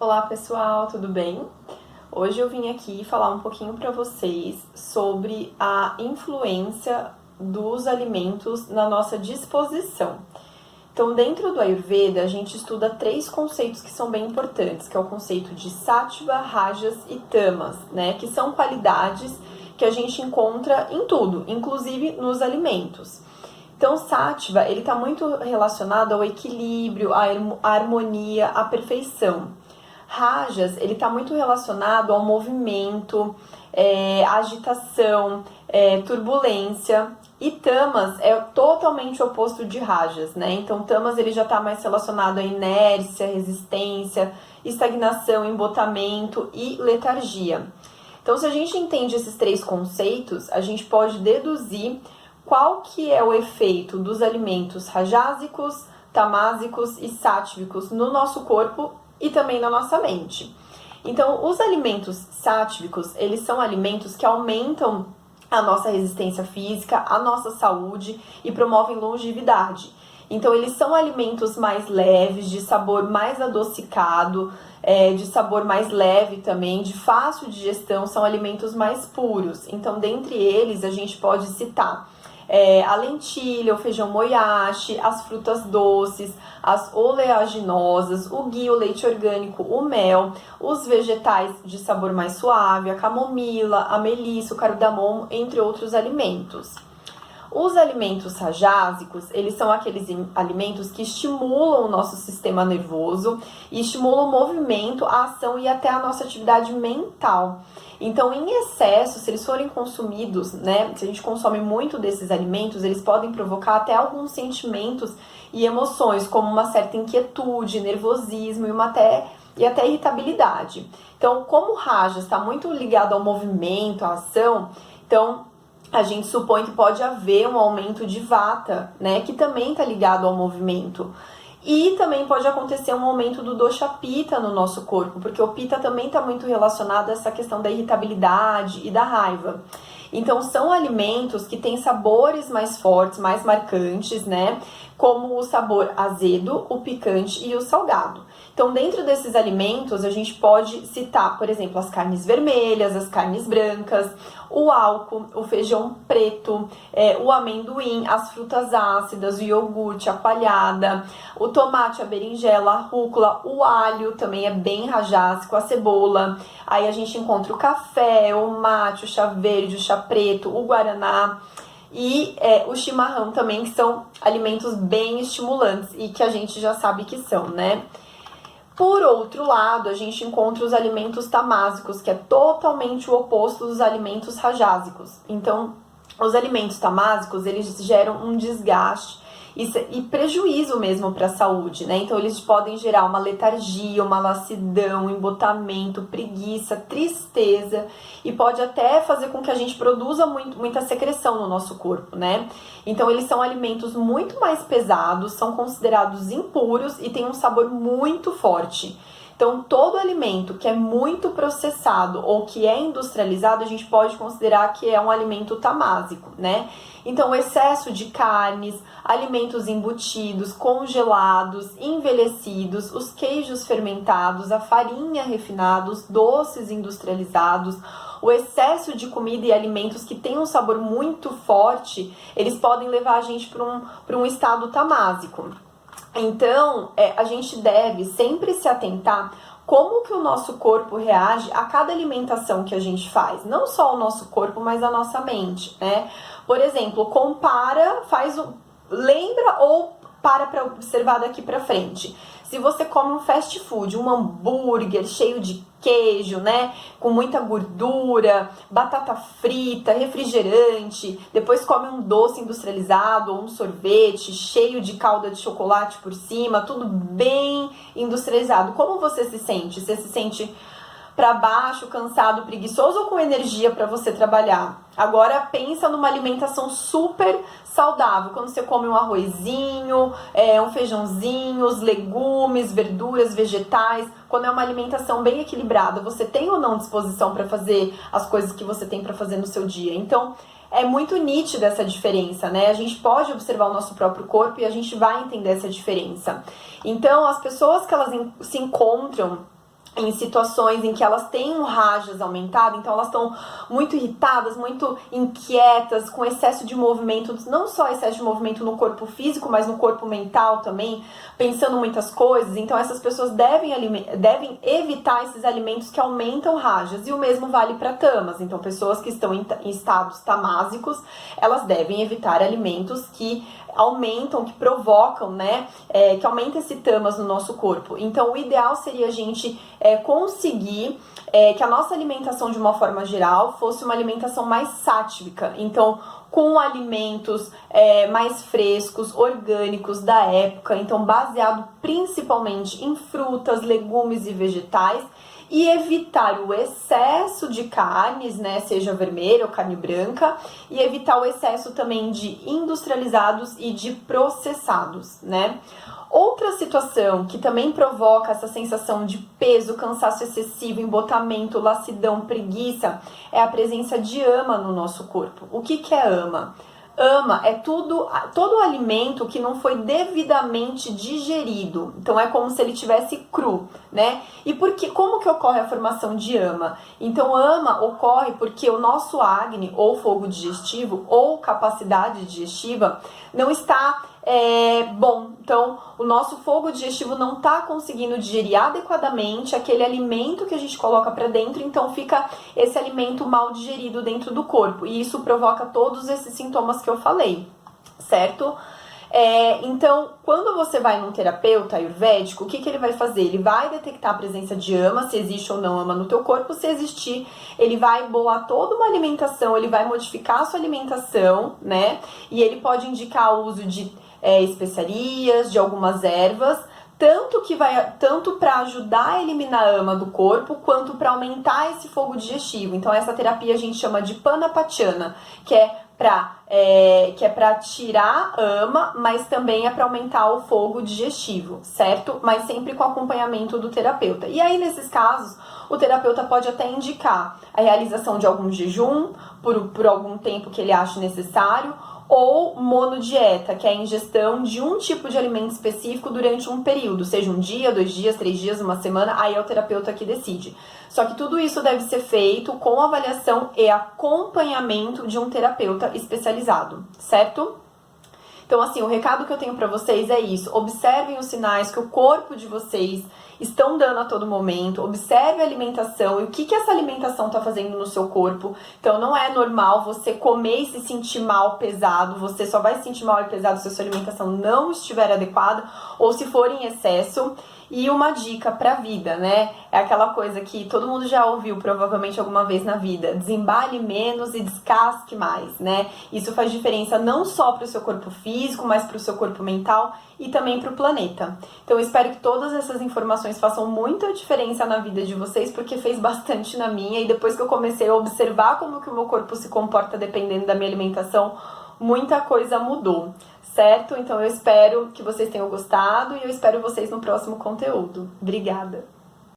Olá pessoal, tudo bem? Hoje eu vim aqui falar um pouquinho para vocês sobre a influência dos alimentos na nossa disposição. Então, dentro do Ayurveda, a gente estuda 3 conceitos que são bem importantes, que é o conceito de Sattva, Rajas e Tamas, né? Que são qualidades que a gente encontra em tudo, inclusive nos alimentos. Então, Sattva, ele está muito relacionado ao equilíbrio, à harmonia, à perfeição. Rajas, ele está muito relacionado ao movimento, agitação, turbulência. E Tamas é totalmente o oposto de Rajas, né? Então, Tamas ele já está mais relacionado à inércia, resistência, estagnação, embotamento e letargia. Então, se a gente entende esses 3 conceitos, a gente pode deduzir qual que é o efeito dos alimentos rajásicos, tamásicos e sáttvicos no nosso corpo e também na nossa mente. Então, os alimentos sáttvicos, eles são alimentos que aumentam a nossa resistência física, a nossa saúde e promovem longevidade. Então, eles são alimentos mais leves, de sabor mais adocicado, de sabor mais leve também, de fácil digestão, são alimentos mais puros. Então, dentre eles, a gente pode citar a lentilha, o feijão moyashi, as frutas doces, as oleaginosas, o ghee, o leite orgânico, o mel, os vegetais de sabor mais suave, a camomila, a melissa, o cardamomo, entre outros alimentos. Os alimentos rajásicos, eles são aqueles alimentos que estimulam o nosso sistema nervoso e estimulam o movimento, a ação e até a nossa atividade mental. Então, em excesso, se eles forem consumidos, né, se a gente consome muito desses alimentos, eles podem provocar até alguns sentimentos e emoções, como uma certa inquietude, nervosismo e até irritabilidade. Então, como o Raja está muito ligado ao movimento, à ação, então a gente supõe que pode haver um aumento de Vata, né, que também está ligado ao movimento. E também pode acontecer um aumento do dosha Pitta no nosso corpo, porque o Pitta também está muito relacionado a essa questão da irritabilidade e da raiva. Então, são alimentos que têm sabores mais fortes, mais marcantes, né? Como o sabor azedo, o picante e o salgado. Então, dentro desses alimentos, a gente pode citar, por exemplo, as carnes vermelhas, as carnes brancas, o álcool, o feijão preto, o amendoim, as frutas ácidas, o iogurte, a coalhada, o tomate, a berinjela, a rúcula, o alho também é bem rajásico, a cebola. Aí a gente encontra o café, o mate, o chá verde, o chá preto, o guaraná e o chimarrão também, que são alimentos bem estimulantes e que a gente já sabe que são, né? Por outro lado, a gente encontra os alimentos tamásicos, que é totalmente o oposto dos alimentos rajásicos. Então, os alimentos tamásicos, eles geram um desgaste e prejuízo mesmo para a saúde, né? Então, eles podem gerar uma letargia, uma lassidão, um embotamento, preguiça, tristeza e pode até fazer com que a gente produza muita secreção no nosso corpo, né? Então, eles são alimentos muito mais pesados, são considerados impuros e têm um sabor muito forte. Então, todo alimento que é muito processado ou que é industrializado, a gente pode considerar que é um alimento tamásico, né? Então, o excesso de carnes, alimentos embutidos, congelados, envelhecidos, os queijos fermentados, a farinha refinada, os doces industrializados, o excesso de comida e alimentos que têm um sabor muito forte, eles podem levar a gente para um estado tamásico. Então, a gente deve sempre se atentar como que o nosso corpo reage a cada alimentação que a gente faz. Não só o nosso corpo, mas a nossa mente, né? Por exemplo, compara, lembra ou para observar daqui para frente. Se você come um fast food, um hambúrguer cheio de queijo, né, com muita gordura, batata frita, refrigerante, depois come um doce industrializado ou um sorvete cheio de calda de chocolate por cima, tudo bem industrializado. Como você se sente? Você se sente para baixo, cansado, preguiçoso ou com energia para você trabalhar? Agora pensa numa alimentação super saudável, quando você come um arrozinho, um feijãozinho, os legumes, verduras, vegetais, quando é uma alimentação bem equilibrada, você tem ou não disposição para fazer as coisas que você tem para fazer no seu dia? Então, é muito nítida essa diferença, né? A gente pode observar o nosso próprio corpo e a gente vai entender essa diferença. Então, as pessoas que elas se encontram em situações em que elas têm um rajas aumentado, então elas estão muito irritadas, muito inquietas, com excesso de movimento, não só excesso de movimento no corpo físico, mas no corpo mental também, pensando muitas coisas. Então essas pessoas devem evitar esses alimentos que aumentam rajas, e o mesmo vale para tamas. Então pessoas que estão em estados tamásicos, elas devem evitar alimentos que aumentam, que provocam, né, que aumenta esse tamas no nosso corpo. Então o ideal seria a gente conseguir que a nossa alimentação, de uma forma geral, fosse uma alimentação mais sátrica, então com alimentos mais frescos, orgânicos, da época, então baseado principalmente em frutas, legumes e vegetais, e evitar o excesso de carnes, né, seja vermelha ou carne branca, e evitar o excesso também de industrializados e de processados, né. Outra situação que também provoca essa sensação de peso, cansaço excessivo, embotamento, lassidão, preguiça, é a presença de ama no nosso corpo. O que é ama? Ama é todo alimento que não foi devidamente digerido. Então é como se ele tivesse cru, né? E como que ocorre a formação de ama? Então ama ocorre porque o nosso acne, ou fogo digestivo, ou capacidade digestiva, não está bom. Então o nosso fogo digestivo não está conseguindo digerir adequadamente aquele alimento que a gente coloca para dentro, então fica esse alimento mal digerido dentro do corpo, e isso provoca todos esses sintomas que eu falei, certo? Então, quando você vai num terapeuta ayurvédico, o que ele vai fazer? Ele vai detectar a presença de ama, se existe ou não ama no teu corpo. Se existir, ele vai bolar toda uma alimentação, ele vai modificar a sua alimentação, né? E ele pode indicar o uso de especiarias, de algumas ervas, tanto para ajudar a eliminar a ama do corpo, quanto para aumentar esse fogo digestivo. Então essa terapia a gente chama de Panapachana, que é para tirar a ama, mas também é para aumentar o fogo digestivo, certo? Mas sempre com acompanhamento do terapeuta. E aí, nesses casos, o terapeuta pode até indicar a realização de algum jejum por algum tempo que ele ache necessário, ou monodieta, que é a ingestão de um tipo de alimento específico durante um período, seja um dia, 2 dias, 3 dias, uma semana, aí é o terapeuta que decide. Só que tudo isso deve ser feito com avaliação e acompanhamento de um terapeuta especializado, certo? Então, assim, o recado que eu tenho pra vocês é isso: observem os sinais que o corpo de vocês estão dando a todo momento, observe a alimentação e o que essa alimentação tá fazendo no seu corpo. Então, não é normal você comer e se sentir mal, pesado. Você só vai se sentir mal e pesado se a sua alimentação não estiver adequada ou se for em excesso. E uma dica pra vida, né? É aquela coisa que todo mundo já ouviu provavelmente alguma vez na vida: desembale menos e descasque mais, né? Isso faz diferença não só pro seu corpo físico, mas pro seu corpo mental e também pro planeta. Então eu espero que todas essas informações façam muita diferença na vida de vocês, porque fez bastante na minha, e depois que eu comecei a observar como que o meu corpo se comporta dependendo da minha alimentação, muita coisa mudou. Certo? Então eu espero que vocês tenham gostado e eu espero vocês no próximo conteúdo. Obrigada!